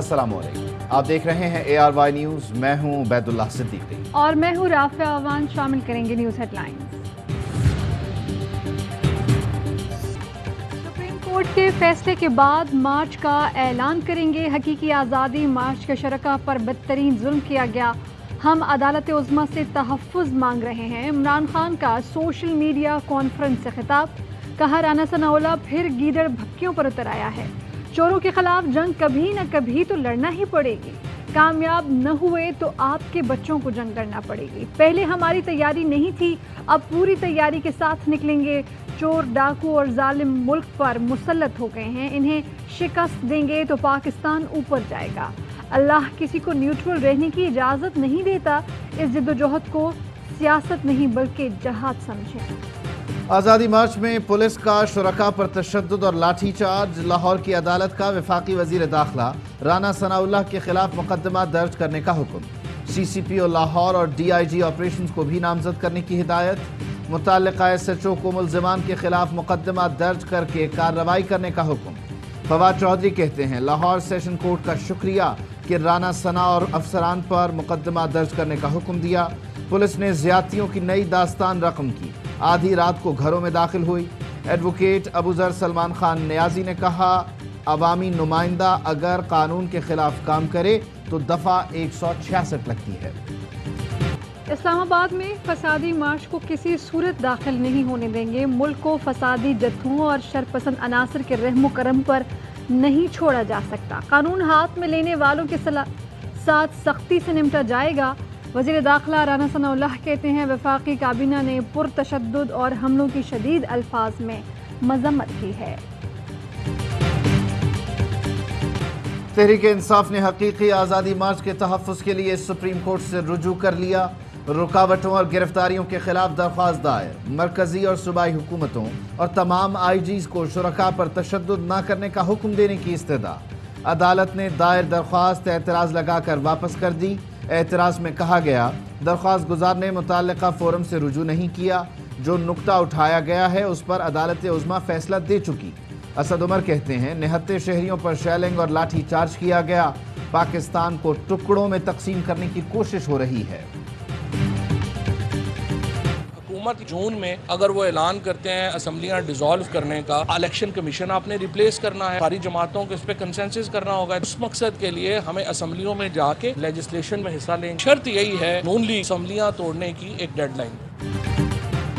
अस्सलाम वालेकुम, आप देख रहे हैं ARY न्यूज़। मैं हूं बैदुल्लाह सिद्दीकी और मैं हूं राफिया अवान। शामिल करेंगे न्यूज़ हेडलाइंस। सुप्रीम कोर्ट के फैसले के बाद मार्च का ऐलान करेंगे। हकीकी आज़ादी मार्च के शरका पर बदतरीन जुल्म किया गया। हम अदालत उज़्मा से तहफ़्फ़ुज़ मांग रहे हैं। इमरान खान का सोशल मीडिया कॉन्फ्रेंस से खिताब। कहा राना सनाउल्लाह फिर गीदड़ भक्कियों पर उतर आया है। चोरों के खिलाफ जंग कभी न कभी तो लड़ना ही पड़ेगी। कामयाब न हुए तो आपके बच्चों को जंग लड़ना पड़ेगी। पहले हमारी तैयारी नहीं थी, अब पूरी तैयारी के साथ निकलेंगे। चोर डाकू और जालिम मुल्क पर मुसल्लत हो गए हैं, इन्हें शिकस्त देंगे तो पाकिस्तान ऊपर जाएगा। अल्लाह किसी को न्यूट्रल रहने की इजाज़त नहीं देता। इस जद्दोजहद को सियासत नहीं बल्कि जहाद समझें। आज़ादी मार्च में पुलिस का शुरका पर तशद्दुद और लाठी चार्ज। लाहौर की अदालत का वफाकी वज़ीर दाखिला राना सनाउल्लाह के खिलाफ मुकदमा दर्ज करने का हुक्म। CCPO लाहौर और DIG ऑपरेशंस को भी नामजद करने की हिदायत। मुतल्लिका SHO को मुल्ज़िमान के खिलाफ मुकदमा दर्ज करके कार्रवाई करने का हुक्म। फवाद चौधरी कहते हैं लाहौर सेशन कोर्ट का शुक्रिया कि राना सना और अफसरान पर मुकदमा दर्ज करने का हुक्म दिया। पुलिस ने ज़्यादतियों की नई दास्तान रकम की। आधी रात को घरों में दाखिल हुई। एडवोकेट अबूजर सलमान खान नियाजी ने कहा अवामी नुमाइंदा अगर कानून के खिलाफ काम करे तो दफ़ा 166 लगती है। इस्लामाबाद में फसादी मार्च को किसी सूरत दाखिल नहीं होने देंगे। मुल्क को फसादी जत्थों और शरपसंद अनासर के रहमो करम पर नहीं छोड़ा जा सकता। कानून हाथ में लेने वालों के साथ सख्ती से निपटा जाएगा। वज़ीर दाखिला राना सनाउल्लाह कहते हैं वफाकी काबीना ने पुरतशद्दुद और हमलों की शदीद अल्फाज में मजम्मत की है। तहरीक इंसाफ ने हकीकी आज़ादी मार्च के तहफ़्फ़ुज़ के लिए सुप्रीम कोर्ट से रुजू कर लिया। रुकावटों और गिरफ्तारियों के खिलाफ दरख्वास्त दायर। मरकजी और सूबाई हुकूमतों और तमाम IGs को शुरका पर तशद्दुद न करने का हुक्म देने की इस्तदा। अदालत ने दायर दरख्वास्त एतराज़ लगाकर वापस कर दी। एतराज़ में कहा गया दरख्वास्त गुजार ने मुतल्लिका फोरम से रुजू नहीं किया। जो नुक्ता उठाया गया है उस पर अदालत उज़्मा फैसला दे चुकी। असद उमर कहते हैं निहत्ते शहरियों पर शेलिंग और लाठी चार्ज किया गया। पाकिस्तान को टुकड़ों में तकसीम करने की कोशिश हो रही है। हुकूमत जून में अगर वो ऐलान करते हैं असम्बलियां डिसॉल्व करने का, इलेक्शन कमीशन आपने रिप्लेस करना है, सारी जमातों को इस पे कंसेंसस करना होगा। उस मकसद के लिए हमें असम्बलियों में जाके लेजिस्लेशन में हिस्सा लेंगे। शर्त यही है ओनली असम्बलियां तोड़ने की एक डेडलाइन।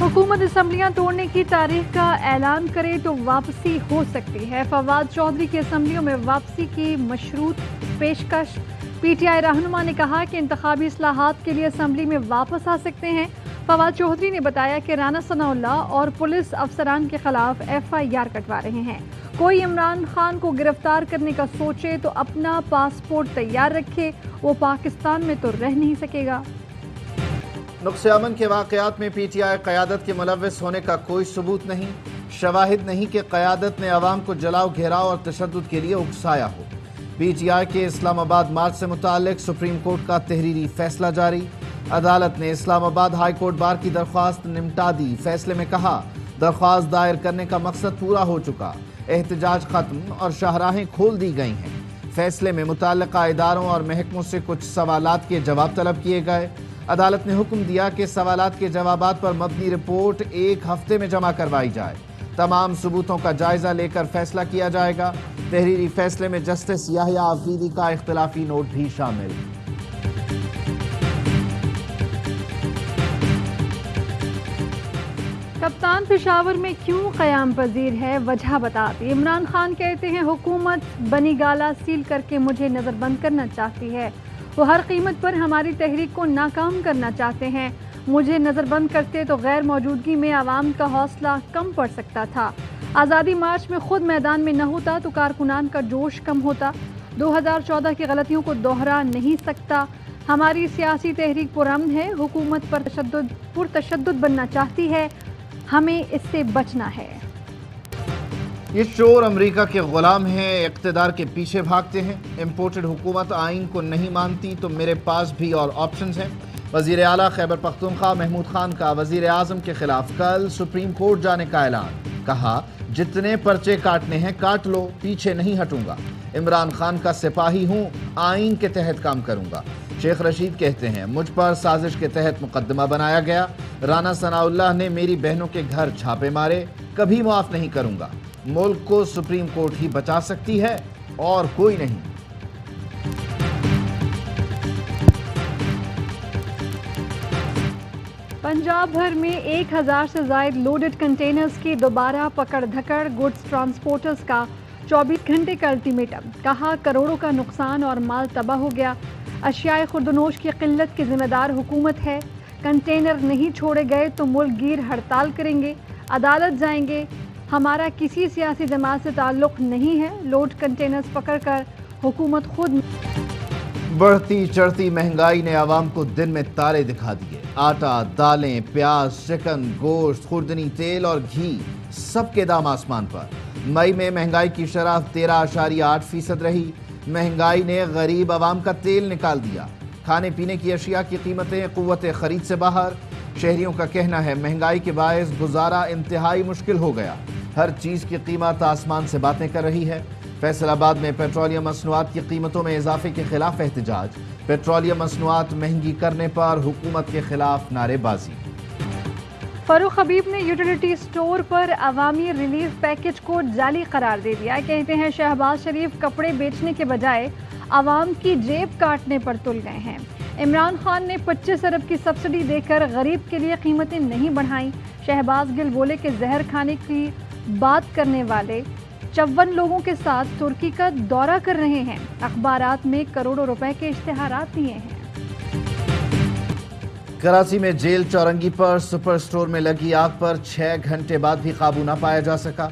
हुकूमत असम्बलियां तोड़ने की तारीख का ऐलान करे तो वापसी हो सकती है। फवाद चौधरी की असम्बलियों में वापसी की मशरूत पेशकश। PTI रहनुमा ने कहा कि इंतखाबी इस्लाहात के लिए असम्बली में वापस आ सकते हैं। फवाद चौधरी ने बताया कि राना सनाउल्लाह और पुलिस अफसरान के खिलाफ FIR कटवा रहे हैं। कोई इमरान खान को गिरफ्तार करने का सोचे तो अपना पासपोर्ट तैयार रखे, वो पाकिस्तान में तो रह नहीं सकेगा। नुक्से अमन के वाक़यात में PTI क़यादत के मुलव्विस होने का कोई सबूत नहीं। शवाहिद नहीं कि क़यादत ने अवाम को जलाओ घेराव और तशद्दुद के लिए उकसाया हो। PTI के इस्लामाबाद मार्च से मुताल्लिक सुप्रीम कोर्ट का तहरीरी फैसला जारी। अदालत ने इस्लामाबाद हाई कोर्ट बार की दरख्वास्त निमटा दी। फैसले में कहा दरख्वास्त दायर करने का मकसद पूरा हो चुका, एहतजाज खत्म और शाहराहें खोल दी गई हैं। फैसले में मुतल्लिका इदारों और महकमों से कुछ सवालात के जवाब तलब किए गए। अदालत ने हुक्म दिया कि सवालात के जवाबात पर मबनी रिपोर्ट 1 हफ्ते में जमा करवाई जाए। तमाम सबूतों का जायजा लेकर फैसला किया जाएगा। तहरीरी फैसले में जस्टिस याहिया आफरीदी का इख्तिलाफी नोट भी शामिल। कप्तान पेशावर में क्यों क़याम पजीर है, वजह बताती। इमरान खान कहते हैं हुकूमत बनी गाला सील करके मुझे नज़रबंद करना चाहती है। वो हर कीमत पर हमारी तहरीक को नाकाम करना चाहते हैं। मुझे नज़रबंद करते तो गैर मौजूदगी में आवाम का हौसला कम पड़ सकता था। आज़ादी मार्च में खुद मैदान में न होता तो कारकुनान का जोश कम होता। 2014 की गलतियों को दोहरा नहीं सकता। हमारी सियासी तहरीक पुरअमन है। हुकूमत पर पुरतशद्दुद बनना चाहती है, हमें इससे बचना है। ये चोर अमेरिका के गुलाम हैं, इक़्तिदार के पीछे भागते हैं। इम्पोर्टेड हुकूमत आइन को नहीं मानती तो मेरे पास भी और ऑप्शंस हैं। वज़ीर आला खैबर पख्तूनख्वा महमूद खान का वज़ीर आज़म के खिलाफ कल सुप्रीम कोर्ट जाने का ऐलान। कहा जितने पर्चे काटने हैं काट लो, पीछे नहीं हटूंगा। इमरान खान का सिपाही हूं, आइन के तहत काम करूंगा। शेख रशीद कहते हैं, मुझ पर साजिश के तहत मुकदमा बनाया गया। राना सनाउल्लाह ने मेरी बहनों के घर छापे मारे, कभी माफ नहीं करूंगा। मुल्क को सुप्रीम कोर्ट ही बचा सकती है और कोई नहीं। पंजाब भर में 1000 से ज़ायद लोडेड कंटेनर्स की दोबारा पकड़ धकड़। गुड्स ट्रांसपोर्टर्स का 24 घंटे का अल्टीमेटम। कहा करोड़ों का नुकसान और माल तबाह हो गया। अशियाए खुर्दनोश की किल्लत की जिम्मेदार हुकूमत है। कंटेनर नहीं छोड़े गए तो मुल्क गिर हड़ताल करेंगे, अदालत जाएंगे। हमारा किसी सियासी जमात से ताल्लुक नहीं है। लोड कंटेनर्स पकड़कर हुकूमत खुद। बढ़ती चढ़ती महंगाई ने आवाम को दिन में तारे दिखा दिए। आटा, दालें, प्याज, चिकन, गोश्त, खुर्दनी तेल और घी सबके दाम आसमान पर। मई में महंगाई की शरह 13.8% रही। महंगाई ने गरीब आवाम का तेल निकाल दिया। खाने पीने की अशिया की कीमतें कुव्वत खरीद से बाहर। शहरियों का कहना है महंगाई के बायस गुजारा इंतहाई मुश्किल हो गया। हर चीज़ की कीमत आसमान से बातें कर रही है। फैसलाबाद में पेट्रोलियम मसनूआत की कीमतों में इजाफे के खिलाफ एहतजाज। पेट्रोलियम मसनूआत महंगी करने पर हुकूमत के खिलाफ नारेबाजी। फरूख हबीब ने यूटिलिटी स्टोर पर अवामी रिलीफ पैकेज को जाली करार दे दिया। कहते हैं शहबाज शरीफ कपड़े बेचने के बजाय आवाम की जेब काटने पर तुल गए हैं। इमरान खान ने 25 अरब की सब्सिडी देकर गरीब के लिए कीमतें नहीं बढ़ाई। शहबाज गिल बोले कि जहर खाने की बात करने वाले 54 लोगों के साथ तुर्की का दौरा कर रहे हैं। अखबारात में करोड़ों रुपए के इश्तेहारात दिए हैं। कराची में जेल चौरंगी पर सुपर स्टोर में लगी आग पर 6 घंटे बाद भी काबू न पाया जा सका।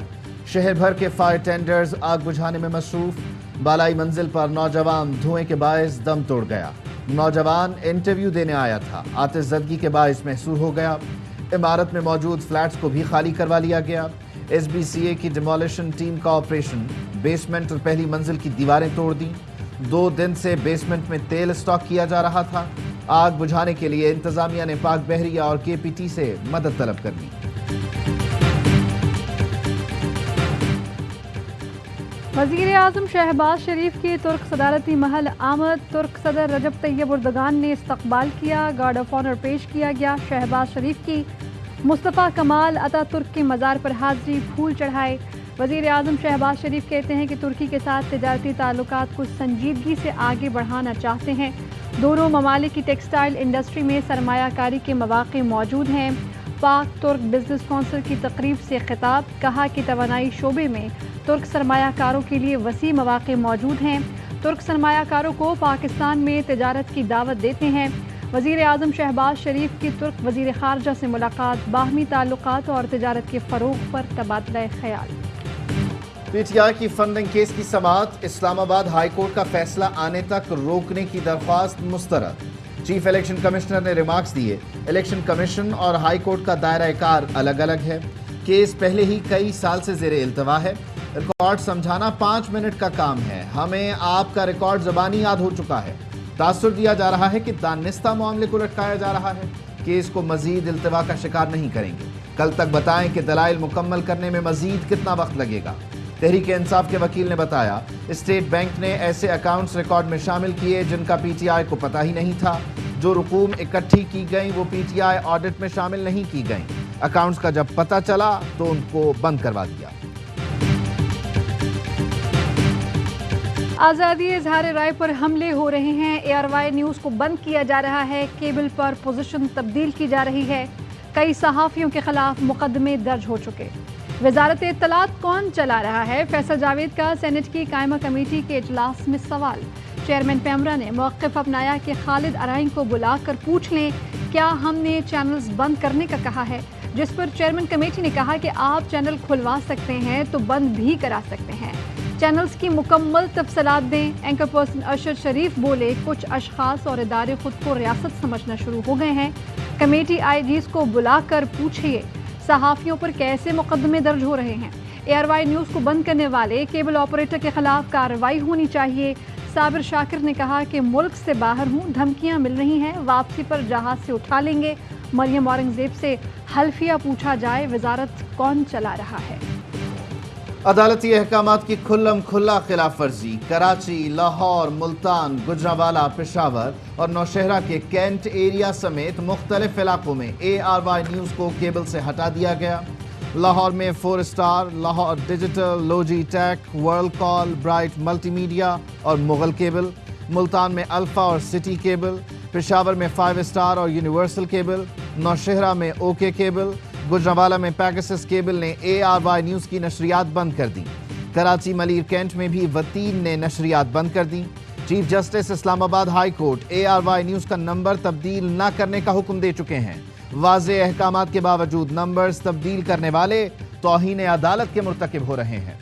शहर भर के फायर टेंडर्स आग बुझाने में मसरूफ। बालाई मंजिल पर नौजवान धुएं के बायस दम तोड़ गया। नौजवान इंटरव्यू देने आया था, आतिशज़दगी के बायस महसूस हो गया। इमारत में मौजूद फ्लैट्स को भी खाली करवा लिया गया। SBCA की डिमोलिशन टीम का ऑपरेशन। बेसमेंट और पहली मंजिल की दीवारें तोड़ दी। 2 दिन से बेसमेंट में तेल स्टॉक किया जा रहा था। आग बुझाने के लिए इंतजामिया ने पाक बहरिया और KPT से मदद तलब कर ली। वज़ीर आज़म शहबाज शरीफ की तुर्क सदारती महल आमद। तुर्क सदर रजब तैयब उर्दगान ने इस्तकबाल किया। गार्ड ऑफ ऑनर पेश किया गया। शहबाज शरीफ की मुस्तफ़ा कमाल अतातुर्क के मज़ार पर हाज़री, फूल चढ़ाए। वज़ीर आज़म शहबाज शरीफ कहते हैं कि तुर्की के साथ तिजारती ताल्लुकात को संजीदगी से आगे बढ़ाना चाहते हैं। दोनों ममालिक की टेक्सटाइल इंडस्ट्री में सरमायाकारी के मौक़े मौजूद हैं। पाक तुर्क बिजनेस कौंसिल की तकरीब से खिताब। कहा कि तवानाई शोबे में तुर्क सरमायाकारों के लिए वसी मौक़े मौजूद हैं। तुर्क सरमायाकारों को पाकिस्तान में तिजारत की दावत देते हैं। वज़ीर आज़म शहबाज शरीफ की तुर्क वज़ीर ख़ारजा से मुलाकात। बाहमी ताल्लुकात और तिजारत के फ़रोग़ पर तबादला ख़याल। PTI की फंडिंग केस की समाअत। इस्लामाबाद हाई कोर्ट का फैसला आने तक रोकने की दरख्वास्त मुस्तरद। चीफ इलेक्शन कमिश्नर ने रिमार्क्स दिए, इलेक्शन कमीशन और हाई कोर्ट का दायरा कार अलग अलग है। केस पहले ही कई साल से ज़ेरे इल्तवा है। रिकॉर्ड समझाना 5 मिनट का काम है। हमें आपका रिकॉर्ड ज़बानी याद हो चुका है। तासुर दिया जा रहा है कि दानिस्ता मामले को लटकाया जा रहा है। केस को मजीद इल्तवा का शिकार नहीं करेंगे। कल तक बताएं कि दलाइल मुकम्मल करने में मजीद कितना वक्त लगेगा। तहरीक इंसाफ के वकील ने बताया, स्टेट बैंक ने ऐसे अकाउंट्स रिकॉर्ड में शामिल किए जिनका PTI को पता ही नहीं था। जो रकूम इकट्ठी की गई वो PTI ऑडिट में शामिल नहीं की गई। अकाउंट्स का जब पता चला तो उनको बंद करवा दिया। आज़ादी इज़हार राय पर हमले हो रहे हैं। ARY न्यूज़ को बंद किया जा रहा है। केबल पर पोजीशन तब्दील की जा रही है। कई सहाफ़ियों के खिलाफ मुकदमे दर्ज हो चुके। वजारत इत्तलात कौन चला रहा है? फैसल जावेद का सेनेट की कायमा कमेटी के इजलास में सवाल। चेयरमैन पैमरा ने मौक़िफ़ अपनाया कि खालिद अराइन को बुलाकर पूछ लें क्या हमने चैनल्स बंद करने का कहा है, जिस पर चेयरमैन कमेटी ने कहा कि आप चैनल खुलवा सकते हैं तो बंद भी करा सकते हैं। चैनल्स की मुकम्मल तफसीलात दें। एंकर पर्सन अरशद शरीफ बोले, कुछ अशखास और इदारे खुद को रियासत समझना शुरू हो गए हैं। कमेटी IGs को बुलाकर पूछिए सहाफ़ियों पर कैसे मुकदमे दर्ज हो रहे हैं। ARY न्यूज़ को बंद करने वाले केबल ऑपरेटर के खिलाफ कार्रवाई होनी चाहिए। साबिर शाकिर ने कहा कि मुल्क से बाहर हूँ, धमकियाँ मिल रही हैं, वापसी पर जहाज़ से उठा लेंगे। मरियम औरंगज़ेब से हल्फिया पूछा जाए, वजारत कौन चला रहा है। عدالتی احکامات کی کھلم کھلا خلاف ورزی، کراچی، لاہور، ملتان، گجرانوالہ، پشاور اور نوشہرہ کے کینٹ ایریا سمیت مختلف علاقوں میں ARY نیوز کو کیبل سے ہٹا دیا گیا۔ لاہور میں 4 اسٹار، لاہور ڈیجیٹل، لوجی ٹیک، ورلڈ کال، برائٹ ملٹی میڈیا اور مغل کیبل، ملتان میں الفا اور سٹی کیبل، پشاور میں 5 اسٹار اور یونیورسل کیبل، نوشہرہ میں OK کیبل، گجرانوالہ میں پیگاسس کیبل نے ARY نیوز کی نشریات بند کر دی۔ کراچی ملیر کینٹ میں بھی وطین نے نشریات بند کر دی۔ چیف جسٹس اسلام آباد ہائی کورٹ ARY نیوز کا نمبر تبدیل نہ کرنے کا حکم دے چکے ہیں۔ واضح احکامات کے باوجود نمبرز تبدیل کرنے والے توہین عدالت کے مرتکب ہو رہے ہیں۔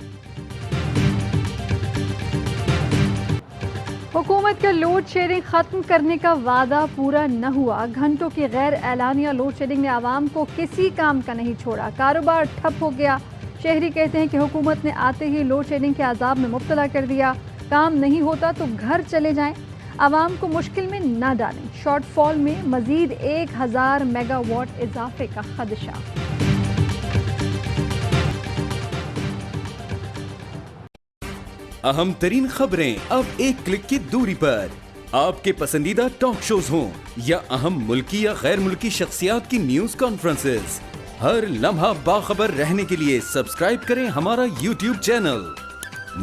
حکومت کا لوڈ شیڈنگ ختم کرنے کا وعدہ پورا نہ ہوا۔ گھنٹوں کی غیر اعلانیہ لوڈ شیڈنگ نے عوام کو کسی کام کا نہیں چھوڑا، کاروبار ٹھپ ہو گیا۔ شہری کہتے ہیں کہ حکومت نے آتے ہی لوڈ شیڈنگ کے عذاب میں مبتلا کر دیا، کام نہیں ہوتا تو گھر چلے جائیں، عوام کو مشکل میں نہ ڈالیں۔ شارٹ فال میں مزید 1000 میگا واٹ اضافے کا خدشہ۔ اہم ترین خبریں اب ایک کلک کی دوری پر، آپ کے پسندیدہ ٹاک شوز ہوں یا اہم ملکی یا غیر ملکی شخصیات کی نیوز کانفرنسز، ہر لمحہ باخبر رہنے کے لیے سبسکرائب کریں ہمارا YouTube چینل۔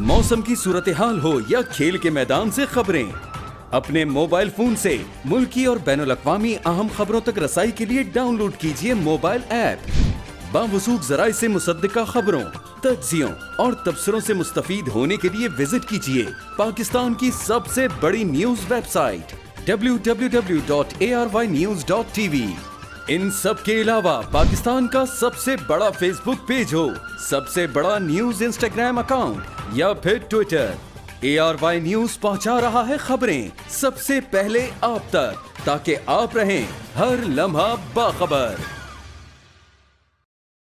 موسم کی صورتحال ہو یا کھیل کے میدان سے خبریں، اپنے موبائل فون سے ملکی اور بین الاقوامی اہم خبروں تک رسائی کے لیے ڈاؤن لوڈ کیجیے موبائل ایپ۔ باوثوق ذرائع سے مصدقہ خبروں، تجزیوں اور تبصروں سے مستفید ہونے کے لیے وزٹ کیجیے پاکستان کی سب سے بڑی نیوز ویب سائٹ www.arynews.tv۔ ان سب کے علاوہ پاکستان کا سب سے بڑا فیس بک پیج ہو، سب سے بڑا نیوز انسٹاگرام اکاؤنٹ یا پھر ٹویٹر، ARY نیوز پہنچا رہا ہے خبریں سب سے پہلے آپ تک، تاکہ آپ رہیں ہر لمحہ باخبر۔